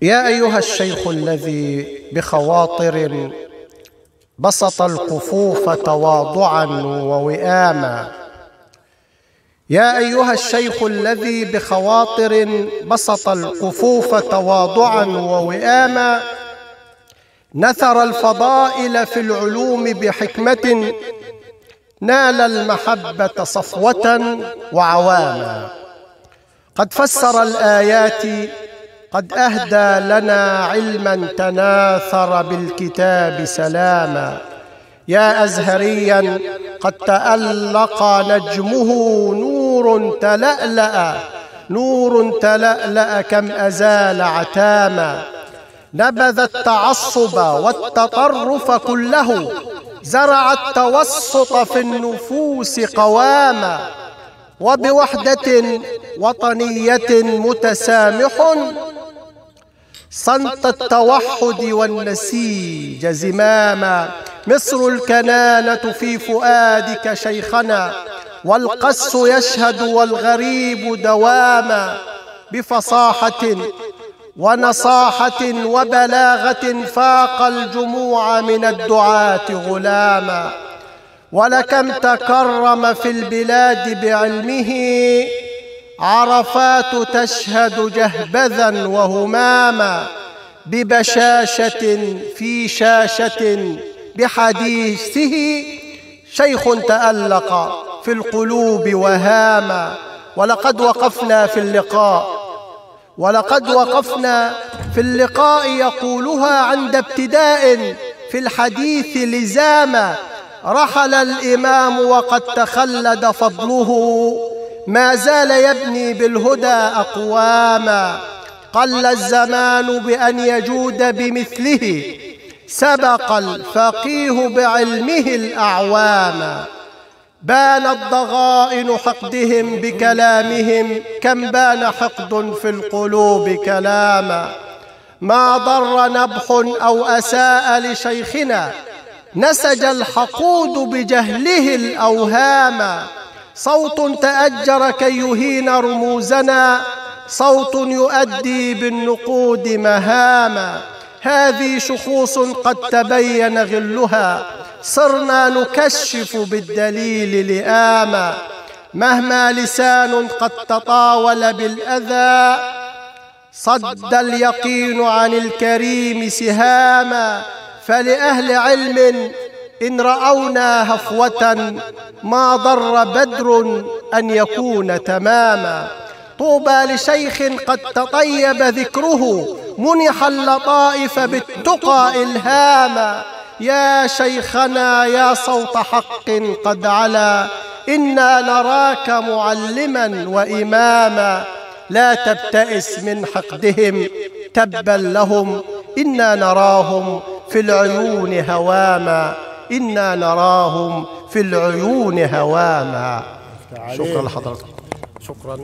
يا أيها الشيخ الذي بخواطر بسط الكفوف تواضعا ووئاما، يا أيها الشيخ الذي بخواطر بسط الكفوف تواضعا ووئاما، نثر الفضائل في العلوم بحكمة، نال المحبة صفوة وعواما. قد فسر الآيات، قد أهدى لنا علما تناثر بالكتاب سلاما. يا أزهريا قد تألق نجمه، نور تلألأ كم أزال عتاما. نبذ التعصب والتطرف كله، زرع التوسط في النفوس قواما. وبوحدة وطنية متسامح، صنت التوحد والنسيج زماما. مصر الكنانة في فؤادك شيخنا، والقس يشهد والغريب دواما. بفصاحة ونصاحة وبلاغة فاق الجموع من الدعاة غلاما. ولكم تكرم في البلاد بعلمه، عرفات تشهد جهبذا وهماما. ببشاشة في شاشة بحديثه، شيخ تألق في القلوب وهاما. ولقد وقفنا في اللقاء يقولها عند ابتداء في الحديث لزاما. رحل الإمام وقد تخلد فضله، ما زال يبني بالهدى أقواما. قل الزمان بأن يجود بمثله، سبق الفقيه بعلمه الأعواما. بانت ضغائن حقدهم بكلامهم، كم بان حقد في القلوب كلاما. ما ضر نبح أو أساء لشيخنا، نسج الحقود بجهله الأوهاما. صوت تأجر كي يهين رموزنا، صوت يؤدي بالنقود مهاما. هذه شخوص قد تبين غلها، صرنا نكشف بالدليل لئاما. مهما لسان قد تطاول بالأذى، صد اليقين عن الكريم سهاما. فلأهل علم إن رأونا هفوة، ما ضر بدر أن يكون تماما. طوبى لشيخ قد تطيب ذكره، منح اللطائف بالتقى إلهاما. يا شيخنا يا صوت حق قد علا، إنا نراك معلما وإماما. لا تبتئس من حقدهم، تبا لهم، إنا نراهم في العيون هواما. إنا نراهم في العيون هواما. شكرا لحضرتك. شكرا.